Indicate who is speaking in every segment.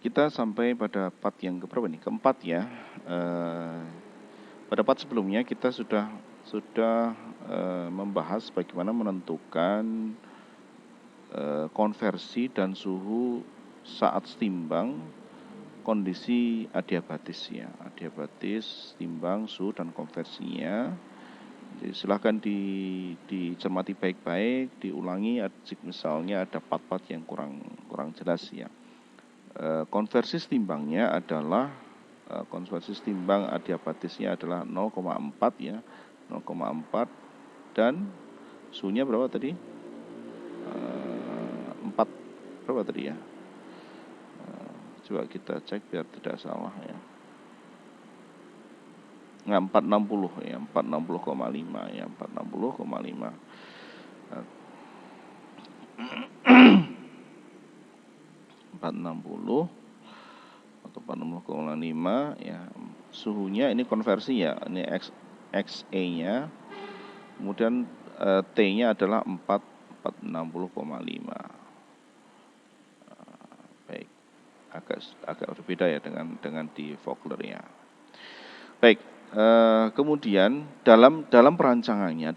Speaker 1: Kita sampai pada part yang keberapa nih? Keempat ya. Pada part sebelumnya kita sudah membahas bagaimana menentukan konversi dan suhu saat timbang kondisi adiabatis ya. Adiabatis, timbang, suhu dan konversinya. Jadi silahkan dicermati baik-baik, diulangi misalnya ada part-part yang kurang jelas ya. Konversi timbangnya adalah konversi timbang adiabatisnya adalah 0,4 ya, 0,4 dan suhunya berapa tadi? 4 berapa tadi ya? Coba kita cek biar tidak salah ya. Nah, 460 ya, 460,5 ya, 460,5. 460 atau 460,5 ya. Suhunya ini konversi ya, ini XE-nya. Kemudian T-nya adalah 460,5. Baik. Agak berbeda ya dengan di Vogler ya. Baik. Kemudian dalam perancangannya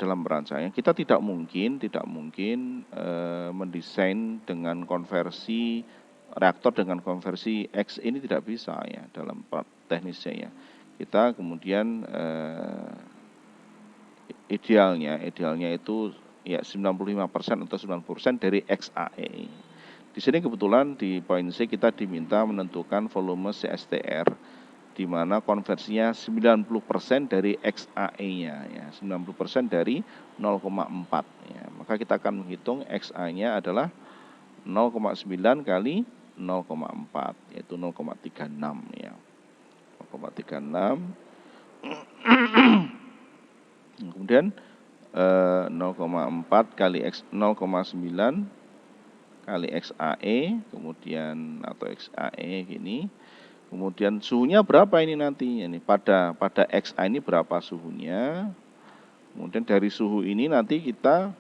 Speaker 1: kita tidak mungkin mendesain dengan konversi reaktor dengan konversi X ini tidak bisa ya dalam teknisnya ya. Kita kemudian idealnya itu ya 95% atau 90% dari XAE. Di sini kebetulan di poin C kita diminta menentukan volume CSTR di mana konversinya 90% dari XAE-nya ya, 90% dari 0,4 ya. Maka kita akan menghitung XA-nya adalah 0,9 kali 0,4 yaitu 0,36 ya. 0,36. Kemudian 0,4 kali 0,9 kali XAE kemudian atau XAE gini. Kemudian suhunya berapa ini nanti? Ini pada XA ini berapa suhunya? Kemudian dari suhu ini nanti kita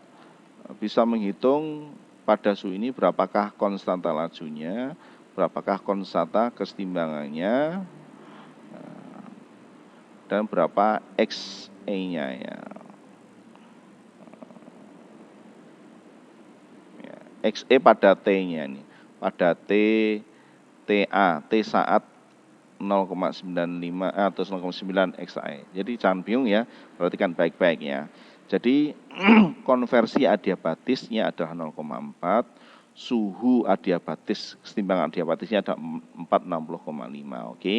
Speaker 1: bisa menghitung pada suhu ini berapakah konstanta lajunya, berapakah konstanta kesetimbangannya, dan berapa XE-nya ya. XE pada T-nya nih, pada TA, T saat 0,95 atau 0,9 XAE. Jadi jangan bingung ya, perhatikan baik-baik ya. Jadi konversi adiabatisnya adalah 0,4, suhu adiabatis, kesetimbangan adiabatisnya ada 460,5, oke.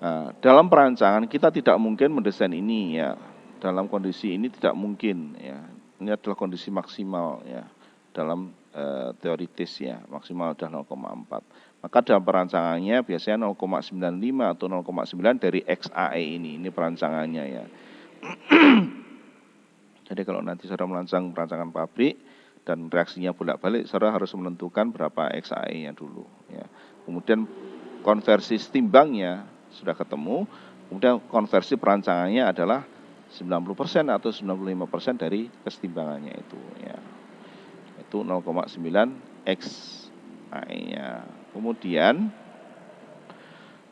Speaker 1: Nah, dalam perancangan kita tidak mungkin mendesain ini ya. Dalam kondisi ini tidak mungkin ya. Ini adalah kondisi maksimal ya. Dalam teoritis ya, maksimal adalah 0,4. Maka dalam perancangannya biasanya 0,95 atau 0,9 dari XAE ini perancangannya ya. Jadi kalau nanti saudara merancang perancangan pabrik dan reaksinya bolak-balik, saudara harus menentukan berapa XAE-nya dulu ya. Kemudian konversi timbangnya sudah ketemu, kemudian konversi perancangannya adalah 90% atau 95% dari kesetimbangannya itu ya. Itu 0,9 XAE-nya. Kemudian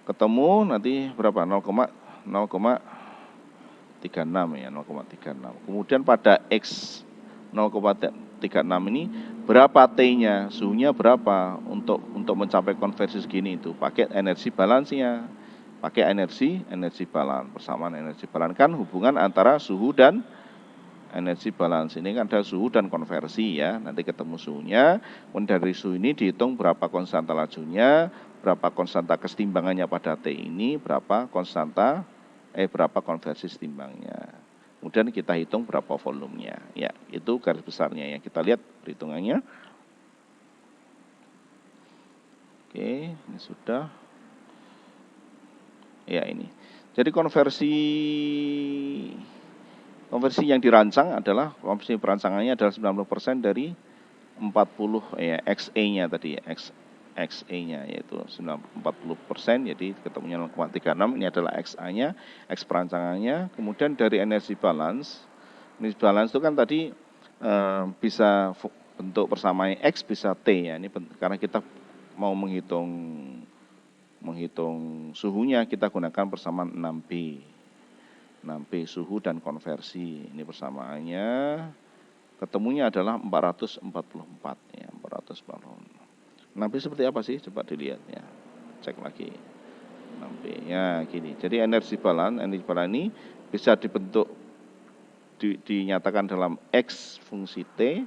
Speaker 1: ketemu nanti berapa? 0,36 ya, 0,36. Kemudian pada X 0,36 ini berapa T-nya, suhunya berapa untuk mencapai konversi segini itu. Pakai energi balansnya. Pakai energi balans, persamaan energi balans kan hubungan antara suhu dan energi balance. Ini kan ada suhu dan konversi ya. Nanti ketemu suhunya. Kemudian dari suhu ini dihitung berapa konstanta lajunya, berapa konstanta kesetimbangannya pada T ini, berapa konversi setimbangnya. Kemudian kita hitung berapa volumenya. Ya, itu garis besarnya ya. Kita lihat perhitungannya. Oke, ini sudah. Ya, ini. Jadi konversi yang dirancang adalah konversi perancangannya adalah 90% dari 40 ya XE-nya tadi ya, XE-nya yaitu 40%, jadi ketemunya 0,36, ini adalah XA-nya, X perancangannya. Kemudian dari energi balance itu kan tadi bisa bentuk persamaan X bisa T ya, ini karena kita mau menghitung menghitung suhunya kita gunakan persamaan 6B. 6B suhu dan konversi. Ini persamaannya ketemunya adalah 444 ya, 444. 6B seperti apa sih? Coba dilihat ya. Cek lagi. 6B ya gini. Jadi energi balance ini bisa dibentuk dinyatakan dalam X fungsi T,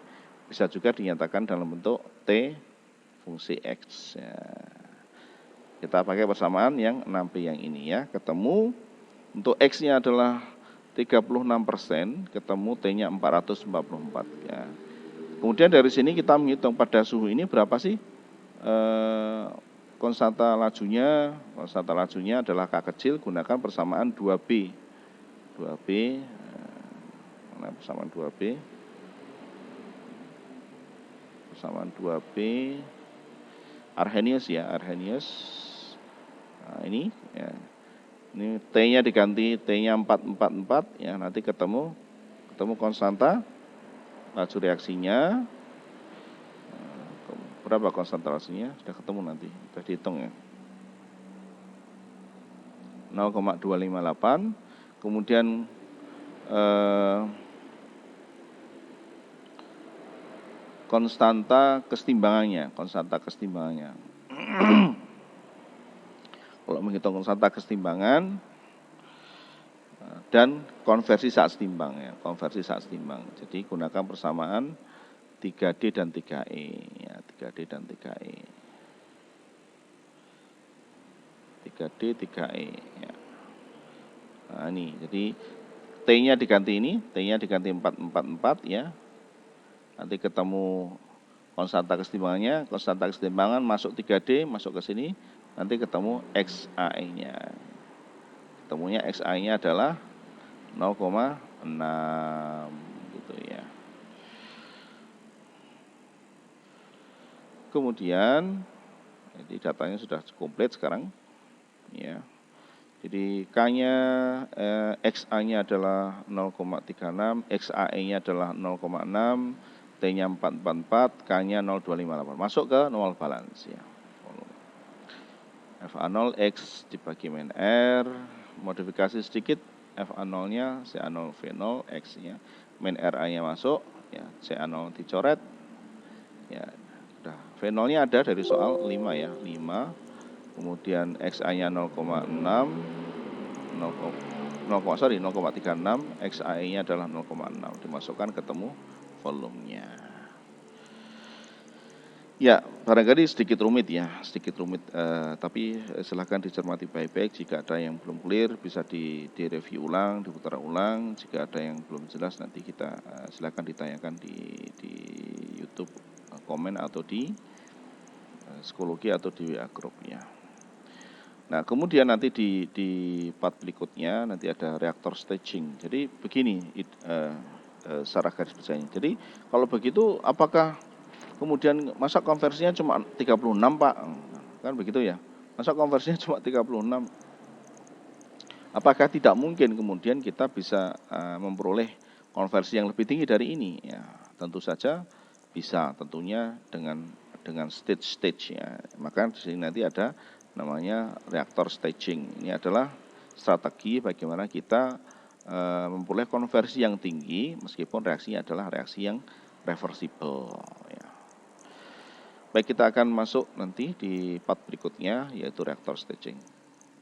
Speaker 1: bisa juga dinyatakan dalam bentuk T fungsi X ya. Kita pakai persamaan yang 6B yang ini ya. Ketemu untuk X-nya adalah 36%, ketemu T-nya 444 ya. Kemudian dari sini kita menghitung pada suhu ini berapa sih konstanta lajunya. Konstanta lajunya adalah K kecil, gunakan persamaan 2B. 2B, mana persamaan 2B? Persamaan 2B, Arrhenius ya, Arrhenius. Nah ini ya. Ini T-nya diganti T-nya 444 ya, nanti ketemu konstanta laju reaksinya. Berapa konstanta lajunya? Sudah ketemu nanti, sudah dihitung ya. 0,258. Kemudian konstanta kesetimbangannya. Kalau menghitung konstanta kesetimbangan dan konversi saat setimbang ya, konversi saat setimbang. Jadi gunakan persamaan 3D dan 3E ya, 3D dan 3E. 3D 3E ya. Nah, ini jadi T-nya diganti ini, T-nya diganti 444 ya. Nanti ketemu konstanta kesetimbangannya, konstanta kesetimbangan masuk 3D, masuk ke sini. Nanti ketemu XAE-nya. Ketemunya XAE-nya adalah 0,6 gitu ya. Kemudian jadi datanya sudah komplit sekarang ya. Jadi K-nya XA-nya adalah 0,36, XAE-nya adalah 0,6, T-nya 444, K-nya 0,258. Masuk ke nol balance ya. FA0 X dibagi min R, modifikasi sedikit, FA0-nya CA0 V0 X-nya, min RA-nya masuk, ya CA0 dicoret, ya udah. V0-nya ada dari soal 5 ya, 5, kemudian XA-nya 0,36, 0,36, XAE-nya adalah 0,6, dimasukkan ketemu volumenya. Ya, barangkali sedikit rumit ya, tapi silahkan dicermati baik-baik. Jika ada yang belum clear, bisa direview ulang, diputar ulang. Jika ada yang belum jelas, nanti kita silahkan ditanyakan di YouTube komen atau di psikologi atau di WA group ya. Nah, kemudian nanti di part berikutnya nanti ada reaktor staging. Jadi begini secara garis besarnya. Jadi kalau begitu, apakah kemudian masa konversinya cuma 36 Pak? Kan begitu ya. Masa konversinya cuma 36? Apakah tidak mungkin kemudian kita bisa memperoleh konversi yang lebih tinggi dari ini? Ya, tentu saja bisa, tentunya dengan stage ya. Maka di sini nanti ada namanya reaktor staging. Ini adalah strategi bagaimana kita memperoleh konversi yang tinggi meskipun reaksinya adalah reaksi yang reversible ya. Baik, kita akan masuk nanti di part berikutnya yaitu reaktor staging.